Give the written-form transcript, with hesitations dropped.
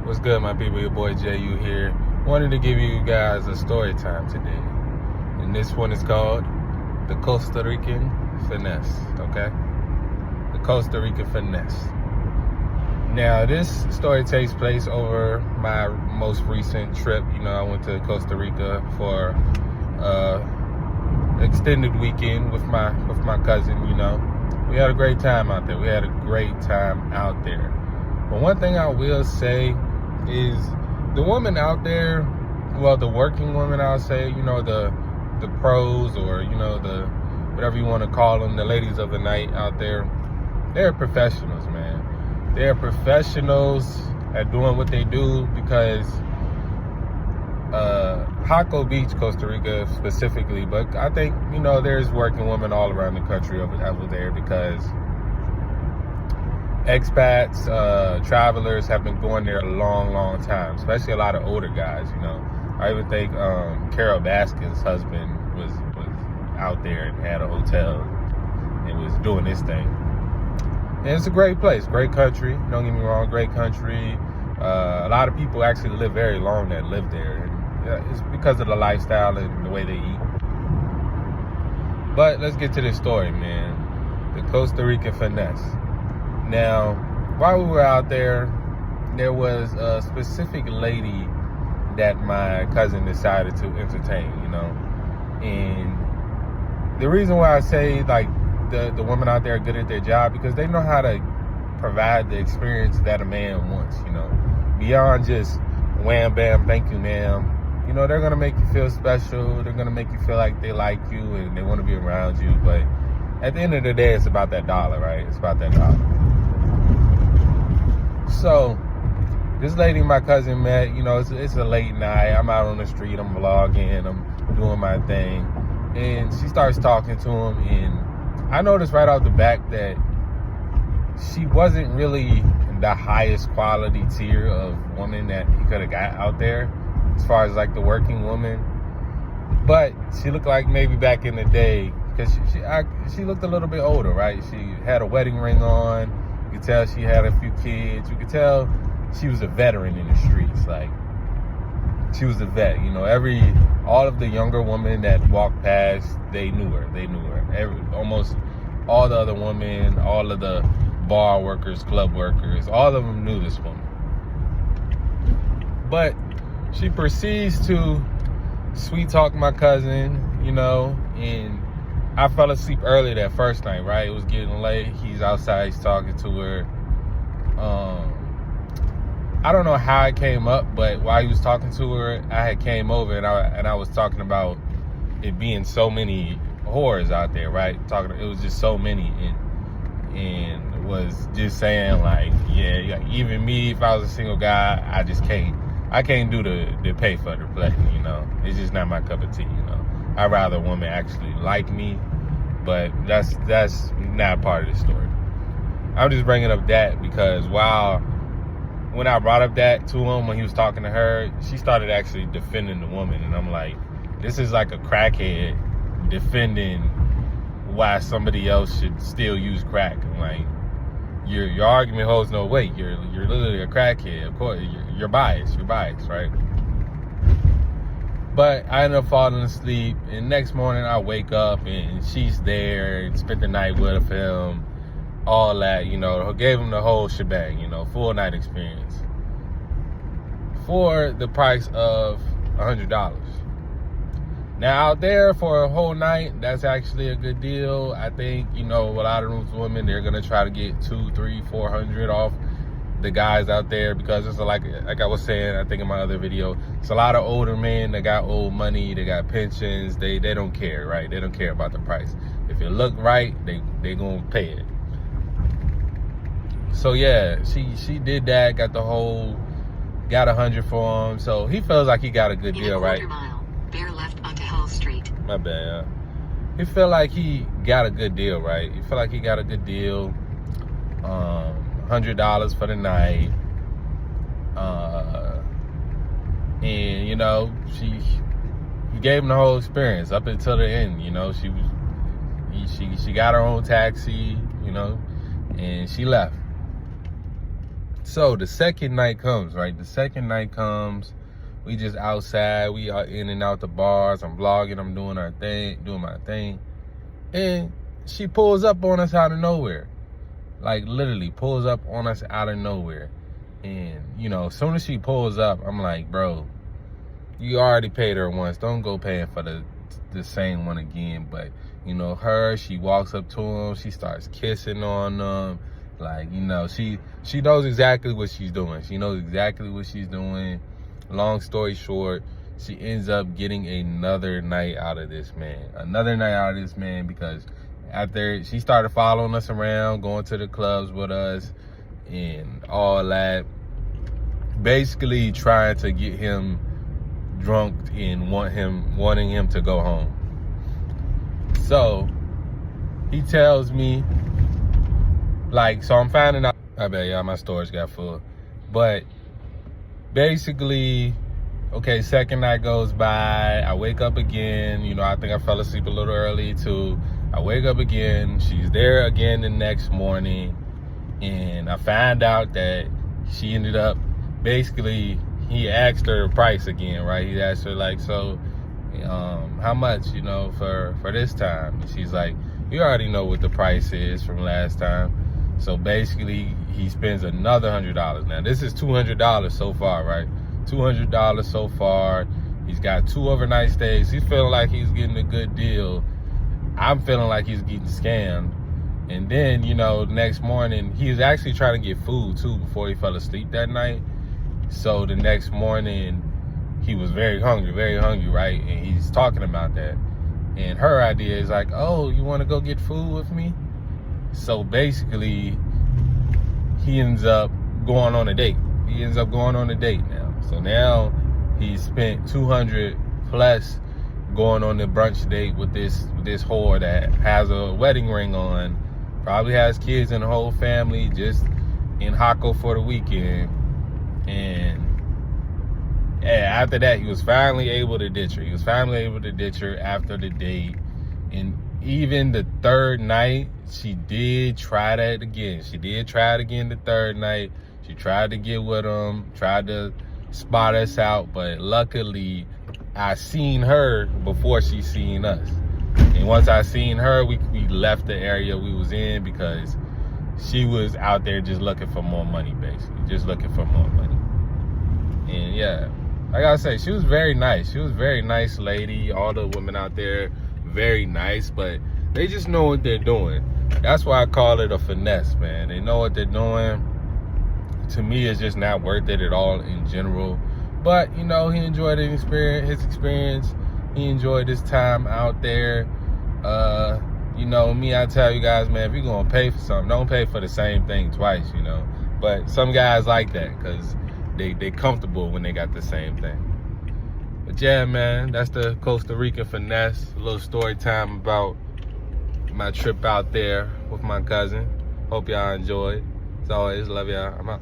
What's good, my people? Your boy Ju here. Wanted to give you guys a story time today. And this one is called The Costa Rican Finesse, okay? The Costa Rican Finesse. Now, this story takes place over my most recent trip. You know, I went to Costa Rica for extended weekend with my cousin, you know. We had a great time out there. But one thing I will say is the women out there, well, the working women, I'll say, you know, the pros, or, you know, the whatever you want to call them, the ladies of the night out there, they're professionals, man. They're professionals at doing what they do, because Jaco Beach, Costa Rica specifically, but I think, you know, there's working women all around the country over there, because expats, travelers have been going there a long time, especially a lot of older guys, you know. I even think Carol Baskin's husband was out there and had a hotel and was doing this thing. And it's a great place, great country, don't get me wrong, great country. A lot of people actually live very long that live there. And it's because of the lifestyle and the way they eat. But let's get to this story, man. The Costa Rican Finesse. Now, while we were out there was a specific lady that my cousin decided to entertain, you know. And the reason why I say, like, the women out there are good at their job, because they know how to provide the experience that a man wants, you know. Beyond just wham, bam, thank you, ma'am. You know, they're going to make you feel special. They're going to make you feel like they like you and they want to be around you. But at the end of the day, it's about that dollar, right? It's about that dollar. So, this lady my cousin met, you know, it's a late night. I'm out on the street. I'm vlogging. I'm doing my thing. And she starts talking to him. And I noticed right off the back that she wasn't really the highest quality tier of woman that he could have got out there, as far as like the working woman. But she looked like maybe back in the day, because she looked a little bit older, right? She had a wedding ring on. You could tell she had a few kids. You could tell she was a veteran in the streets. Like, she was a vet. You know, all of the younger women that walked past, they knew her. Almost all the other women, all of the bar workers, club workers, all of them knew this woman. But she proceeds to sweet talk my cousin, you know, and I fell asleep early that first night, right? It was getting late. He's outside, he's talking to her. I don't know how it came up, but while he was talking to her, I had came over and I was talking about it being so many whores out there, right? It was just so many, and was just saying, like, yeah, even me, if I was a single guy, I can't do the pay for the play, you know. It's just not my cup of tea, you know. I'd rather a woman actually like me, but that's not part of the story. I'm just bringing up that because when I brought up that to him, when he was talking to her, she started actually defending the woman, and I'm like, this is like a crackhead defending why somebody else should still use crack. I'm like, your argument holds no weight. You're literally a crackhead. Of course, you're biased, right? But I ended up falling asleep, and next morning I wake up and she's there and spent the night with him, all that, you know, gave him the whole shebang, you know, full night experience for the price of $100. Now, out there for a whole night, that's actually a good deal. I think, you know, a lot of those women, they're going to try to get $200, $300, $400 off the guys out there, because it's like I was saying, I think in my other video, it's a lot of older men that got old money, they got pensions, they don't care, right? They don't care about the price. If it look right, they going to pay it. So yeah, she did that, got $100 for him. So he feels like he got a good deal, right? Mile, bear left onto Hull Street. My bad. He feel like he got a good deal, right? He feel like he got a good deal. $100 for the night. And you know, he gave him the whole experience up until the end. You know, she got her own taxi, you know, and she left. So the second night comes, right? The second night comes. We just outside. We are in and out the bars. I'm vlogging. I'm doing my thing. And she pulls up on us out of nowhere. Like, literally pulls up on us out of nowhere. And, you know, as soon as she pulls up, I'm like, bro, you already paid her once. Don't go paying for the same one again. But, you know, she walks up to him. She starts kissing on them. Like, you know, she knows exactly what she's doing. She knows exactly what she's doing. Long story short, she ends up getting another night out of this man. Another night out of this man, because after she started following us around, going to the clubs with us and all that, basically trying to get him drunk and wanting him to go home. So he tells me, like, so I'm finding out, I bet y'all, my storage got full. But basically, okay, second night goes by. I wake up again. You know, I think I fell asleep a little early too. I wake up again. She's there again the next morning. And I find out that she ended up, basically, he asked her the price again, right? He asked her, like, so, how much, you know, for this time? And she's like, you already know what the price is from last time. So basically, he spends another $100. Now, this is $200 so far, right? $200 so far. He's got 2 overnight stays. He's feeling like he's getting a good deal. I'm feeling like he's getting scammed. And then, you know, next morning, he was actually trying to get food, too, before he fell asleep that night. So the next morning, he was very hungry, right? And he's talking about that. And her idea is like, oh, you want to go get food with me? So basically, he ends up going on a date. He ends up going on a date now. So now he's spent $200 plus going on the brunch date with this whore that has a wedding ring on, probably has kids and the whole family, just in Jaco for the weekend. And yeah, after that, he was finally able to ditch her. He was finally able to ditch her after the date. And even the third night, she did try that again. She did try it again the third night. She tried to get with him, tried to spot us out, but luckily, I seen her before she seen us. And once I seen her, we left the area we was in, because she was out there just looking for more money, basically. Just looking for more money. And yeah, I gotta say, she was very nice. She was a very nice lady. All the women out there, very nice, but they just know what they're doing. That's why I call it a finesse, man. They know what they're doing. To me, it's just not worth it at all in general. But, you know, he enjoyed his experience. He enjoyed his time out there. You know, me, I tell you guys, man, if you're going to pay for something, don't pay for the same thing twice, you know. But some guys like that, because they comfortable when they got the same thing. But yeah, man, that's the Costa Rica finesse. A little story time about my trip out there with my cousin. Hope y'all enjoyed. As always, love y'all. I'm out.